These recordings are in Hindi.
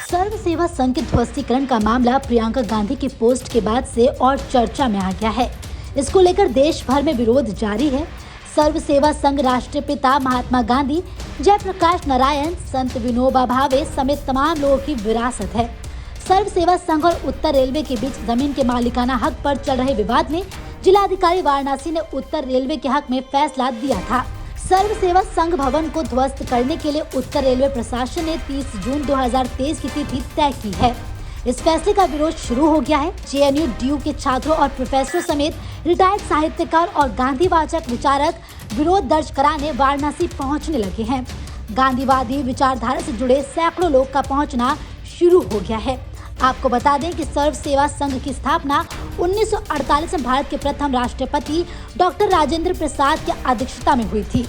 सर्व सेवा संघ के ध्वस्तीकरण का मामला प्रियंका गांधी की पोस्ट के बाद से और चर्चा में आ गया है। इसको लेकर देश भर में विरोध जारी है। सर्व सेवा संघ राष्ट्रीय पिता महात्मा गांधी, जयप्रकाश नारायण, संत विनोबा भावे समेत तमाम लोगों की विरासत है। सर्व सेवा संघ और उत्तर रेलवे के बीच जमीन के मालिकाना हक पर चल रहे विवाद में जिलाधिकारी वाराणसी ने उत्तर रेलवे के हक में फैसला दिया था। सर्व सेवा संघ भवन को ध्वस्त करने के लिए उत्तर रेलवे प्रशासन ने 30 जून 2023 की तिथि तय की है। इस फैसले का विरोध शुरू हो गया है। जेएनयू डीयू के छात्रों और प्रोफेसरों समेत रिटायर्ड साहित्यकार और गांधीवाचक विचारक विरोध दर्ज कराने वाराणसी पहुंचने लगे हैं। गांधीवादी विचारधारा से जुड़े सैकड़ों लोग का पहुंचना शुरू हो गया है। आपको बता दें कि सर्व सेवा संघ की स्थापना 1948 में भारत के प्रथम राष्ट्रपति डॉक्टर राजेंद्र प्रसाद की अध्यक्षता में हुई थी।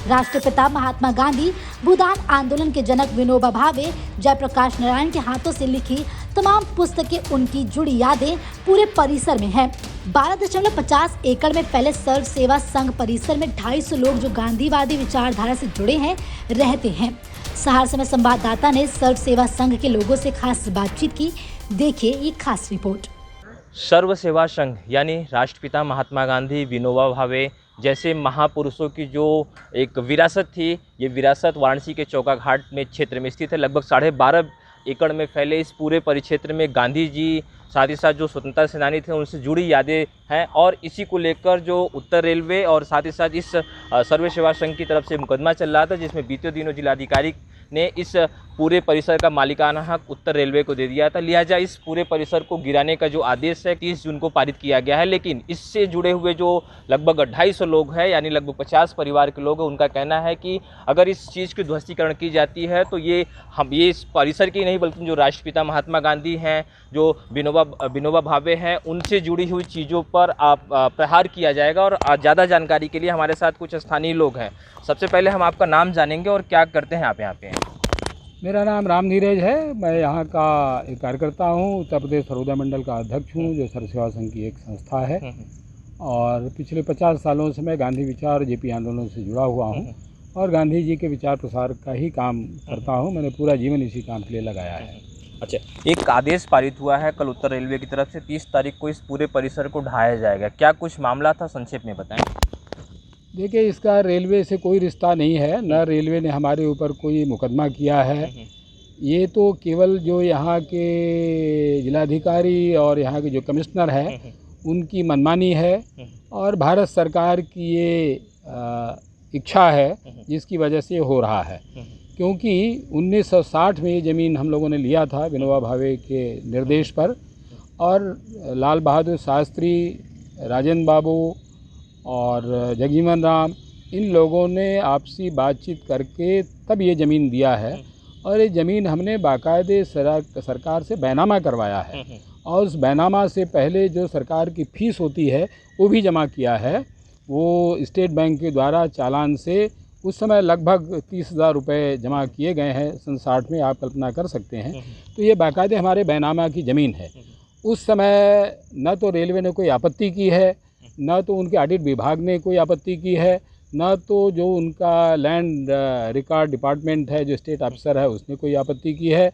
राष्ट्रपिता महात्मा गांधी, भूदान आंदोलन के जनक विनोबा भावे, जयप्रकाश नारायण के हाथों से लिखी तमाम पुस्तकें, उनकी जुड़ी यादें पूरे परिसर में हैं। 12.50 एकड़ में फैले सर्व सेवा संघ परिसर में 250 लोग जो गांधीवादी विचारधारा से जुड़े हैं रहते हैं। सहरसा में संवाददाता ने सर्व सेवा संघ के लोगों से खास बातचीत की। देखिए ये खास रिपोर्ट। सर्व सेवा संघ यानी राष्ट्रपिता महात्मा गांधी, विनोबा भावे जैसे महापुरुषों की जो एक विरासत थी, ये विरासत वाराणसी के चौका घाट में क्षेत्र में स्थित है। लगभग 12.5 एकड़ में फैले इस पूरे परिक्षेत्र में गांधी जी, साथ ही साथ जो स्वतंत्रता सेनानी थे उनसे जुड़ी यादें हैं और इसी को लेकर जो उत्तर रेलवे और साथ ही साथ इस सर्व सेवा संघ की तरफ से मुकदमा चल रहा था, जिसमें बीते दिनों जिलाधिकारी ने इस पूरे परिसर का मालिकाना हक उत्तर रेलवे को दे दिया था। लिहाजा इस पूरे परिसर को गिराने का जो आदेश है 30 जून को पारित किया गया है। लेकिन इससे जुड़े हुए जो लगभग 250 लोग हैं यानी लगभग 50 परिवार के लोग हैं, उनका कहना है कि अगर इस चीज़ की ध्वस्तीकरण की जाती है तो ये इस परिसर की नहीं बल्कि जो राष्ट्रपिता महात्मा गांधी हैं, जो विनोबा भावे हैं, उनसे जुड़ी हुई चीज़ों पर प्रहार किया जाएगा। और ज़्यादा जानकारी के लिए हमारे साथ कुछ स्थानीय लोग हैं। सबसे पहले हम आपका नाम जानेंगे और क्या करते हैं आप यहाँ पे? मेरा नाम राम नीरज है। मैं यहाँ का एक कार्यकर्ता हूँ। उत्तर प्रदेश सर्वोदय मंडल का अध्यक्ष हूँ, जो सर्व सेवा संघ की एक संस्था है। और पिछले 50 सालों से मैं गांधी विचार जेपी आंदोलन से जुड़ा हुआ हूँ और गांधी जी के विचार प्रसार का ही काम करता हूँ। मैंने पूरा जीवन इसी काम के लिए लगाया है। अच्छा, एक आदेश पारित हुआ है कल उत्तर रेलवे की तरफ से 30 तारीख को इस पूरे परिसर को ढाया जाएगा। क्या कुछ मामला था, संक्षेप में बताएं। देखिए, इसका रेलवे से कोई रिश्ता नहीं है, न रेलवे ने हमारे ऊपर कोई मुकदमा किया है। ये तो केवल जो यहाँ के जिलाधिकारी और यहाँ के जो कमिश्नर है उनकी मनमानी है और भारत सरकार की ये इच्छा है जिसकी वजह से हो रहा है। क्योंकि 1960 में ये ज़मीन हम लोगों ने लिया था विनोबा भावे के निर्देश पर, और लाल बहादुर शास्त्री, राजेंद्र बाबू और जगजीवन राम, इन लोगों ने आपसी बातचीत करके तब ये ज़मीन दिया है। और ये ज़मीन हमने बाकायदे सरकार से बैनामा करवाया है और उस बैनामा से पहले जो सरकार की फ़ीस होती है वो भी जमा किया है। वो स्टेट बैंक के द्वारा चालान से उस समय लगभग 30,000 रुपये जमा किए गए हैं। सन 60 में आप कल्पना कर सकते हैं। तो ये बाकायदे हमारे बैनामा की ज़मीन है। उस समय न तो रेलवे ने कोई आपत्ति की है, न तो उनके ऑडिट विभाग ने कोई आपत्ति की है, न तो जो उनका लैंड रिकॉर्ड डिपार्टमेंट है, जो स्टेट अफसर है, उसने कोई आपत्ति की है,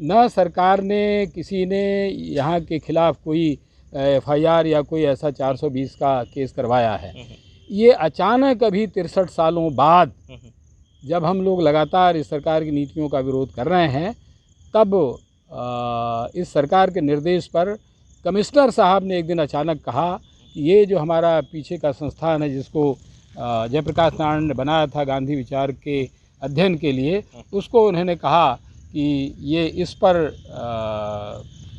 न सरकार ने किसी ने यहाँ के खिलाफ़ कोई FIR या कोई ऐसा 420 का केस करवाया है। ये अचानक अभी 63 सालों बाद जब हम लोग लगातार इस सरकार की नीतियों का विरोध कर रहे हैं, तब इस सरकार के निर्देश पर कमिश्नर साहब ने एक दिन अचानक कहा कि ये जो हमारा पीछे का संस्थान है, जिसको जयप्रकाश नारायण ने बनाया था गांधी विचार के अध्ययन के लिए, उसको उन्होंने कहा कि ये इस पर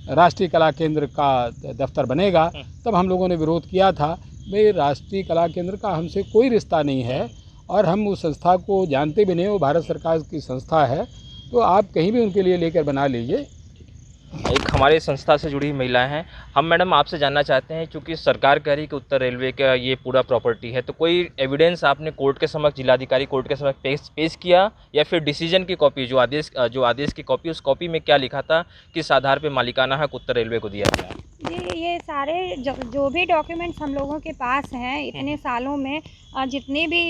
राष्ट्रीय कला केंद्र का दफ्तर बनेगा। तब हम लोगों ने विरोध किया था। भाई, राष्ट्रीय कला केंद्र का हमसे कोई रिश्ता नहीं है और हम उस संस्था को जानते भी नहीं। वो भारत सरकार की संस्था है, तो आप कहीं भी उनके लिए लेकर बना लीजिए। एक हमारे संस्था से जुड़ी महिलाएं हैं। हम मैडम आपसे जानना चाहते हैं, चूँकि सरकार कह रही है कि उत्तर रेलवे का ये पूरा प्रॉपर्टी है, तो कोई एविडेंस आपने कोर्ट के समक्ष, जिलाधिकारी कोर्ट के समक्ष पेश किया या फिर डिसीजन की कॉपी, जो आदेश की कॉपी, उस कॉपी में क्या लिखा था, किस आधार पर मालिकाना हक उत्तर रेलवे को दिया गया? जी, ये सारे जो भी डॉक्यूमेंट्स हम लोगों के पास हैं इतने सालों में, जितने भी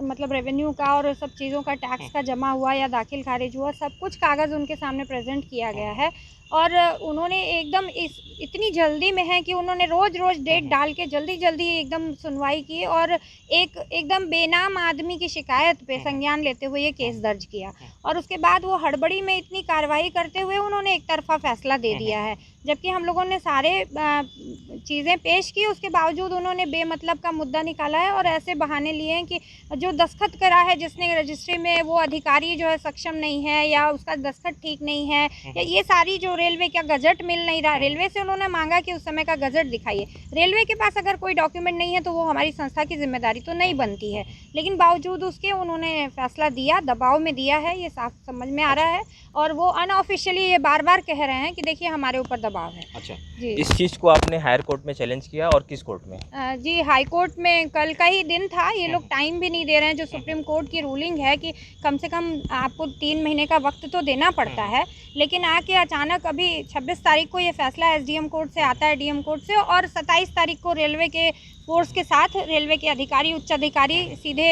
मतलब रेवेन्यू का और सब चीज़ों का टैक्स का जमा हुआ या दाखिल खारिज हुआ, सब कुछ कागज़ उनके सामने प्रेजेंट किया गया है। और उन्होंने एकदम इतनी जल्दी में है कि उन्होंने रोज़ डेट डाल के जल्दी एकदम सुनवाई की और एक एकदम बेनाम आदमी की शिकायत पे संज्ञान लेते हुए ये केस दर्ज किया। और उसके बाद वो हड़बड़ी में इतनी कार्रवाई करते हुए उन्होंने एक तरफ़ा फैसला दे दिया है। जबकि हम लोगों ने सारे चीज़ें पेश की, उसके बावजूद उन्होंने बेमतलब का मुद्दा निकाला है और ऐसे बहाने लिए हैं कि जो दस्तखत करा है जिसने रजिस्ट्री में, वो अधिकारी जो है सक्षम नहीं है या उसका दस्तखत ठीक नहीं है, या ये सारी जो रेलवे का गजट मिल नहीं रहा। रेलवे से उन्होंने मांगा कि उस समय का गजट दिखाइए। रेलवे के पास अगर कोई डॉक्यूमेंट नहीं है तो वो हमारी संस्था की जिम्मेदारी तो नहीं बनती है, लेकिन बावजूद उसके उन्होंने फैसला दिया, दबाव में दिया है, ये साफ समझ में आ रहा है। और वो अनऑफिशियली ये बार कह रहे हैं कि देखिए हमारे ऊपर दबाव है। अच्छा, जी, इस चीज़ को आपने हायर कोर्ट में चैलेंज किया और किस कोर्ट में? जी, हाई कोर्ट में कल का ही दिन था। ये लोग टाइम भी नहीं दे रहे हैं। जो सुप्रीम कोर्ट की रूलिंग है कि कम से कम आपको 3 महीने का वक्त तो देना पड़ता है, लेकिन आके अचानक अभी 26 तारीख को ये फैसला एसडीएम कोर्ट से आता है, डीएम कोर्ट से, और 27 तारीख को रेलवे के फोर्स के साथ रेलवे के अधिकारी, उच्च अधिकारी सीधे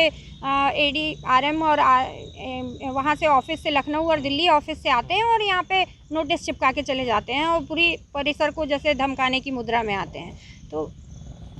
एडीआरएम और वहाँ से ऑफिस से, लखनऊ और दिल्ली ऑफिस से आते हैं और यहाँ पे नोटिस चिपका के चले जाते हैं और पूरी परिसर को जैसे धमकाने की मुद्रा में आते हैं। तो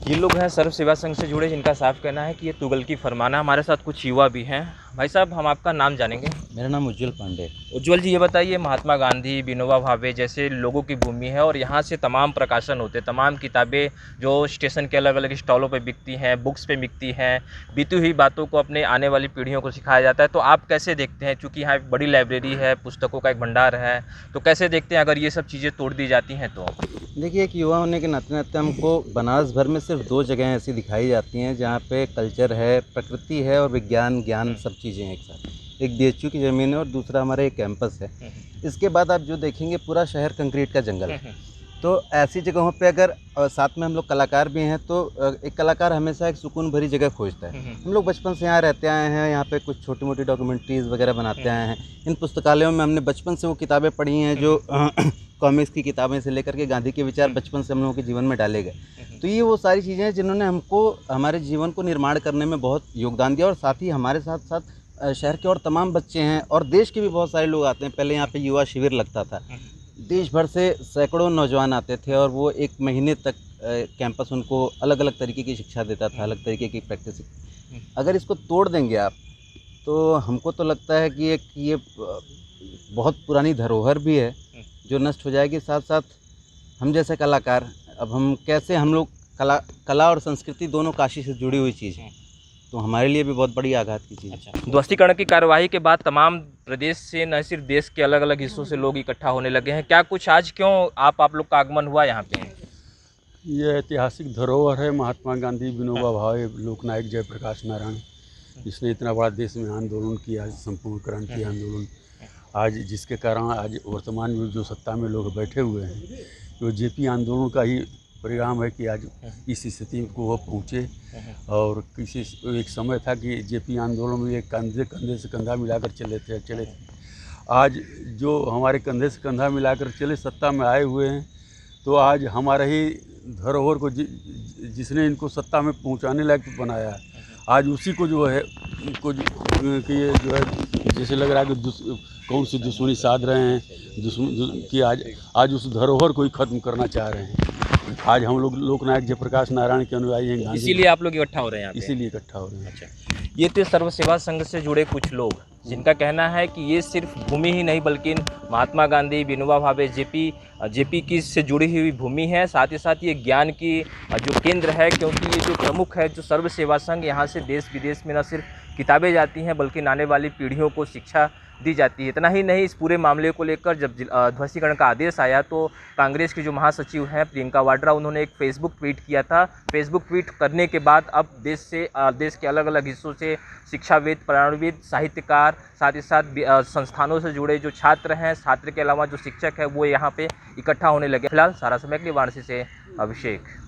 ये लोग हैं सर्व सेवा संघ से जुड़े, जिनका साफ कहना है कि ये तुगलकी फरमाना। हमारे साथ कुछ युवा भी हैं। भाई साहब, हम आपका नाम जानेंगे? मेरा नाम उज्जवल पांडे। उज्जवल जी, ये बताइए, महात्मा गांधी, विनोबा भावे जैसे लोगों की भूमि है और यहाँ से तमाम प्रकाशन होते हैं, तमाम किताबें जो स्टेशन के अलग अलग स्टॉलों पे बिकती हैं, बुक्स पे बिकती हैं, बीती हुई बातों को अपने आने वाली पीढ़ियों को सिखाया जाता है। तो आप कैसे देखते हैं, चूँकि यहाँ एक बड़ी लाइब्रेरी है, पुस्तकों का एक भंडार है, तो कैसे देखते हैं अगर ये सब चीज़ें तोड़ दी जाती हैं तो? देखिए, एक युवा होने के नाते हमको बनारस भर में सिर्फ 2 जगह ऐसी दिखाई जाती हैं जहाँ पे कल्चर है, प्रकृति है और विज्ञान, ज्ञान सब चीज़ें हैं एक साथ। एक बीएचयू की ज़मीन है और दूसरा हमारा एक कैंपस है। इसके बाद आप जो देखेंगे पूरा शहर कंक्रीट का जंगल है। तो ऐसी जगहों पे अगर साथ में हम लोग कलाकार भी हैं तो एक कलाकार हमेशा एक सुकून भरी जगह खोजता है। हम लोग बचपन से यहाँ रहते आए हैं, यहाँ पे कुछ छोटी मोटी डॉक्यूमेंट्रीज़ वगैरह बनाते आए हैं। इन पुस्तकालयों में हमने बचपन से वो किताबें पढ़ी हैं जो कॉमिक्स की किताबें से लेकर के गांधी के विचार बचपन से हम लोगों के जीवन में डाले गए। तो ये वो सारी चीज़ें हैं जिन्होंने हमको हमारे जीवन को निर्माण करने में बहुत योगदान दिया। और साथ ही हमारे साथ साथ शहर के और तमाम बच्चे हैं और देश के भी बहुत सारे लोग आते हैं। पहले यहाँ पे युवा शिविर लगता था, देश भर से सैकड़ों नौजवान आते थे और वो 1 महीने तक कैंपस उनको अलग अलग तरीके की शिक्षा देता था, अलग तरीके की प्रैक्टिस। अगर इसको तोड़ देंगे आप तो हमको तो लगता है कि ये बहुत पुरानी धरोहर भी है जो नष्ट हो जाएगी। साथ साथ हम जैसे कलाकार, अब हम कैसे, हम लोग कला और संस्कृति दोनों काशी से जुड़ी हुई चीज़ है, तो हमारे लिए भी बहुत बड़ी आघात की चीज़ है। अच्छा, ध्वस्तीकरण की कार्यवाही के बाद तमाम प्रदेश से, न सिर्फ देश के अलग अलग हिस्सों से लोग इकट्ठा होने लगे हैं। क्या कुछ आज क्यों आप लोग का आगमन हुआ यहाँ पे? ये ऐतिहासिक धरोहर है महात्मा गांधी, विनोबा भावे, लोकनायक जयप्रकाश नारायण, जिसने इतना बड़ा देश में आंदोलन किया, संपूर्ण क्रांति आंदोलन, आज जिसके कारण आज वर्तमान में जो सत्ता में लोग बैठे हुए हैं, तो जेपी आंदोलन का ही परिणाम है कि आज इस स्थिति को वो पहुँचे। और किसी एक समय था कि जेपी आंदोलन में एक कंधे से कंधा मिलाकर चले थे। आज जो हमारे कंधे से कंधा मिलाकर चले सत्ता में आए हुए हैं, तो आज हमारा ही धरोहर को जिसने इनको सत्ता में पहुंचाने लायक बनाया है, आज उसी को जो है उनको कि ये जो है जैसे लग रहा है कि कौन सी दुश्मनी साध रहे हैं, कि आज उस धरोहर को ही ख़त्म करना चाह रहे हैं। आज हम लोग लोकनायक जयप्रकाश नारायण के अनुयायी हैं, इसीलिए आप लोग इकट्ठा हो रहे हैं यहाँ पे? इसीलिए इकट्ठा हो रहे हैं। अच्छा, ये थे सर्व सेवा संघ से जुड़े कुछ लोग, जिनका कहना है कि ये सिर्फ भूमि ही नहीं बल्कि महात्मा गांधी, विनोबा भावे, जेपी की से जुड़ी हुई भूमि है। साथ ही साथ ये ज्ञान की जो केंद्र है, क्योंकि ये जो प्रमुख है, जो सर्व सेवा संघ, यहाँ से देश विदेश में न सिर्फ किताबें जाती हैं बल्कि आने वाली पीढ़ियों को शिक्षा दी जाती है। इतना ही नहीं, इस पूरे मामले को लेकर जब ध्वस्तीकरण का आदेश आया तो कांग्रेस की जो महासचिव हैं प्रियंका वाड्रा, उन्होंने एक फेसबुक ट्वीट किया था। फेसबुक ट्वीट करने के बाद अब देश के अलग अलग हिस्सों से शिक्षाविद, पर्यावरणविद, साहित्यकार, साथ ही साथ संस्थानों से जुड़े जो छात्र हैं, छात्र के अलावा जो शिक्षक है, वो यहाँ पे इकट्ठा होने लगे। फिलहाल सारा समय के लिए वाराणसी से अभिषेक।